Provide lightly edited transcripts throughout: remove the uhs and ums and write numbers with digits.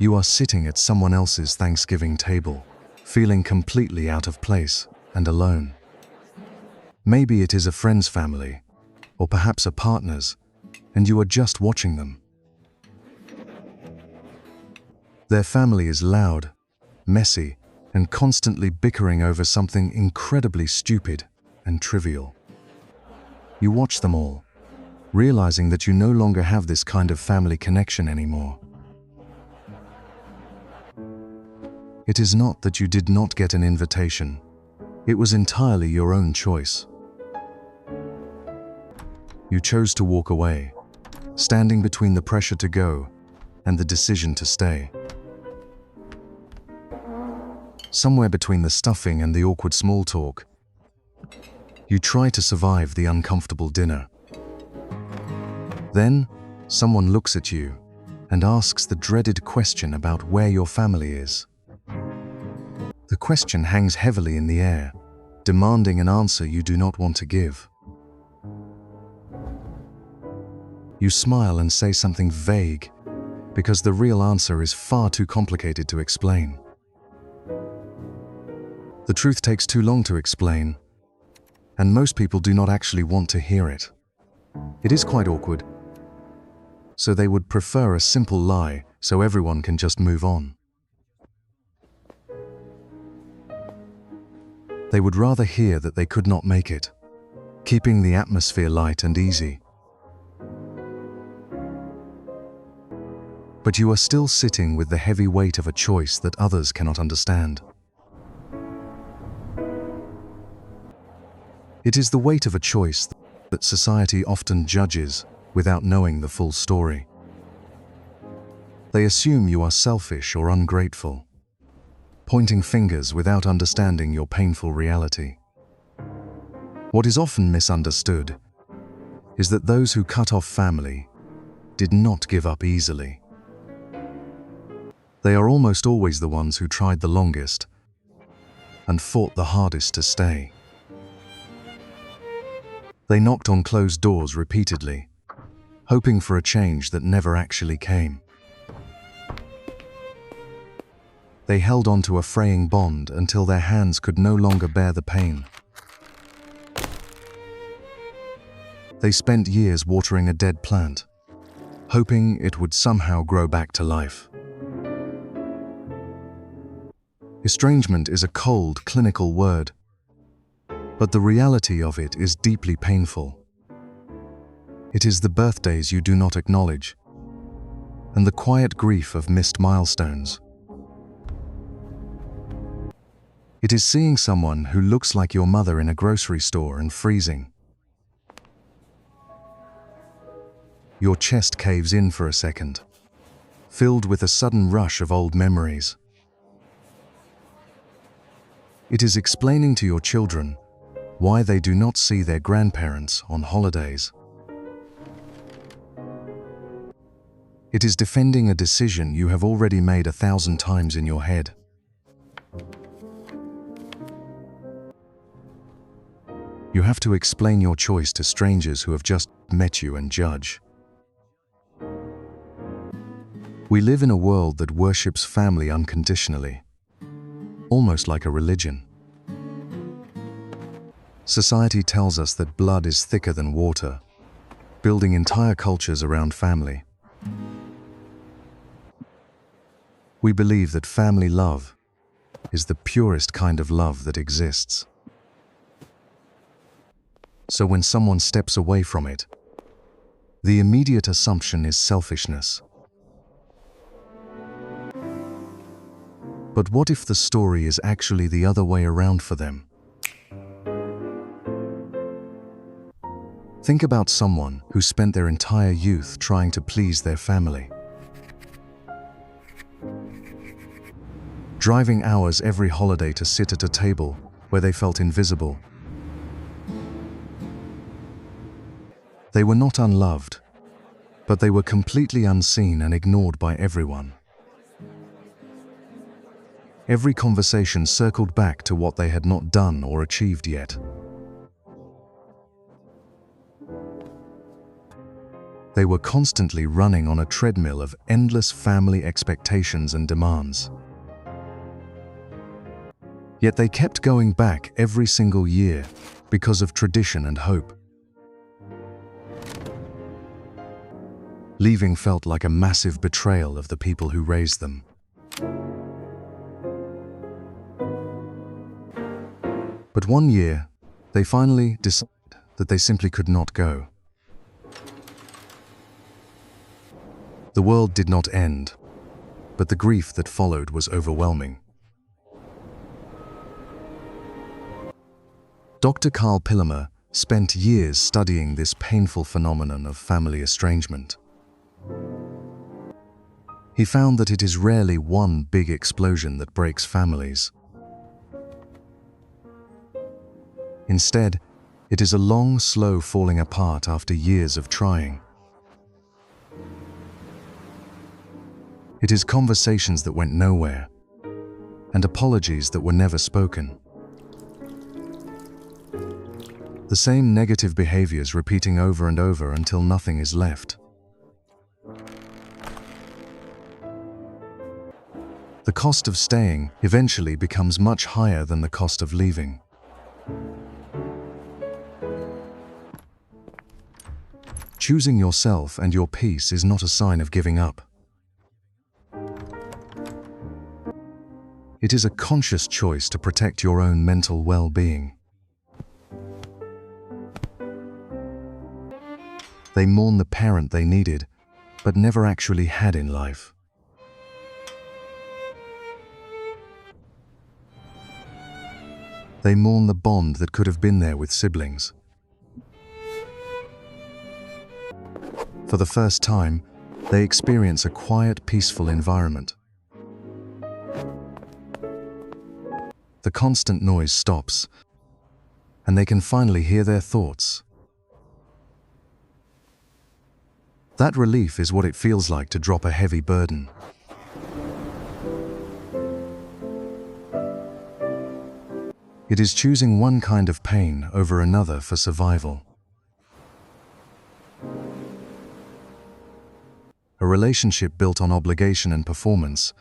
You are sitting at someone else's Thanksgiving table, feeling completely out of place and alone. Maybe it is a friend's family, or perhaps a partner's, and you are just watching them. Their family is loud, messy, and constantly bickering over something incredibly stupid and trivial. You watch them all, realizing that you no longer have this kind of family connection anymore. It is not that you did not get an invitation. It was entirely your own choice. You chose to walk away, standing between the pressure to go and the decision to stay. Somewhere between the stuffing and the awkward small talk, you try to survive the uncomfortable dinner. Then, someone looks at you and asks the dreaded question about where your family is. The question hangs heavily in the air, demanding an answer you do not want to give. You smile and say something vague, because the real answer is far too complicated to explain. The truth takes too long to explain, and most people do not actually want to hear it. It is quite awkward, so they would prefer a simple lie so everyone can just move on. They would rather hear that they could not make it, keeping the atmosphere light and easy. But you are still sitting with the heavy weight of a choice that others cannot understand. It is the weight of a choice that society often judges without knowing the full story. They assume you are selfish or ungrateful, pointing fingers without understanding your painful reality. What is often misunderstood is that those who cut off family did not give up easily. They are almost always the ones who tried the longest and fought the hardest to stay. They knocked on closed doors repeatedly, hoping for a change that never actually came. They held on to a fraying bond until their hands could no longer bear the pain. They spent years watering a dead plant, hoping it would somehow grow back to life. Estrangement is a cold, clinical word, but the reality of it is deeply painful. It is the birthdays you do not acknowledge, and the quiet grief of missed milestones. It is seeing someone who looks like your mother in a grocery store and freezing. Your chest caves in for a second, filled with a sudden rush of old memories. It is explaining to your children why they do not see their grandparents on holidays. It is defending a decision you have already made 1,000 times in your head. You have to explain your choice to strangers who have just met you and judge. We live in a world that worships family unconditionally, almost like a religion. Society tells us that blood is thicker than water, building entire cultures around family. We believe that family love is the purest kind of love that exists. So when someone steps away from it, the immediate assumption is selfishness. But what if the story is actually the other way around for them? Think about someone who spent their entire youth trying to please their family. Driving hours every holiday to sit at a table where they felt invisible. They were not unloved, but they were completely unseen and ignored by everyone. Every conversation circled back to what they had not done or achieved yet. They were constantly running on a treadmill of endless family expectations and demands. Yet they kept going back every single year because of tradition and hope. Leaving felt like a massive betrayal of the people who raised them. But one year, they finally decided that they simply could not go. The world did not end, but the grief that followed was overwhelming. Dr. Karl Pillemer spent years studying this painful phenomenon of family estrangement. He found that it is rarely one big explosion that breaks families. Instead, it is a long, slow falling apart after years of trying. It is conversations that went nowhere, and apologies that were never spoken. The same negative behaviors repeating over and over until nothing is left. The cost of staying eventually becomes much higher than the cost of leaving. Choosing yourself and your peace is not a sign of giving up. It is a conscious choice to protect your own mental well-being. They mourn the parent they needed, but never actually had in life. They mourn the bond that could have been there with siblings. For the first time, they experience a quiet, peaceful environment. The constant noise stops, and they can finally hear their thoughts. That relief is what it feels like to drop a heavy burden. It is choosing one kind of pain over another for survival. A relationship built on obligation and performance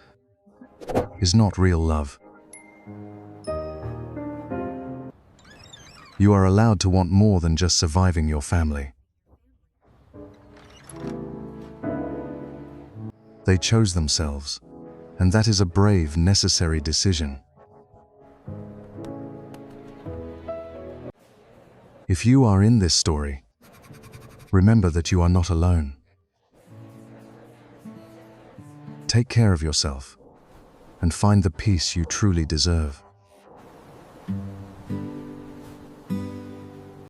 is not real love. You are allowed to want more than just surviving your family. They chose themselves, and that is a brave, necessary decision. If you are in this story, remember that you are not alone. Take care of yourself and find the peace you truly deserve.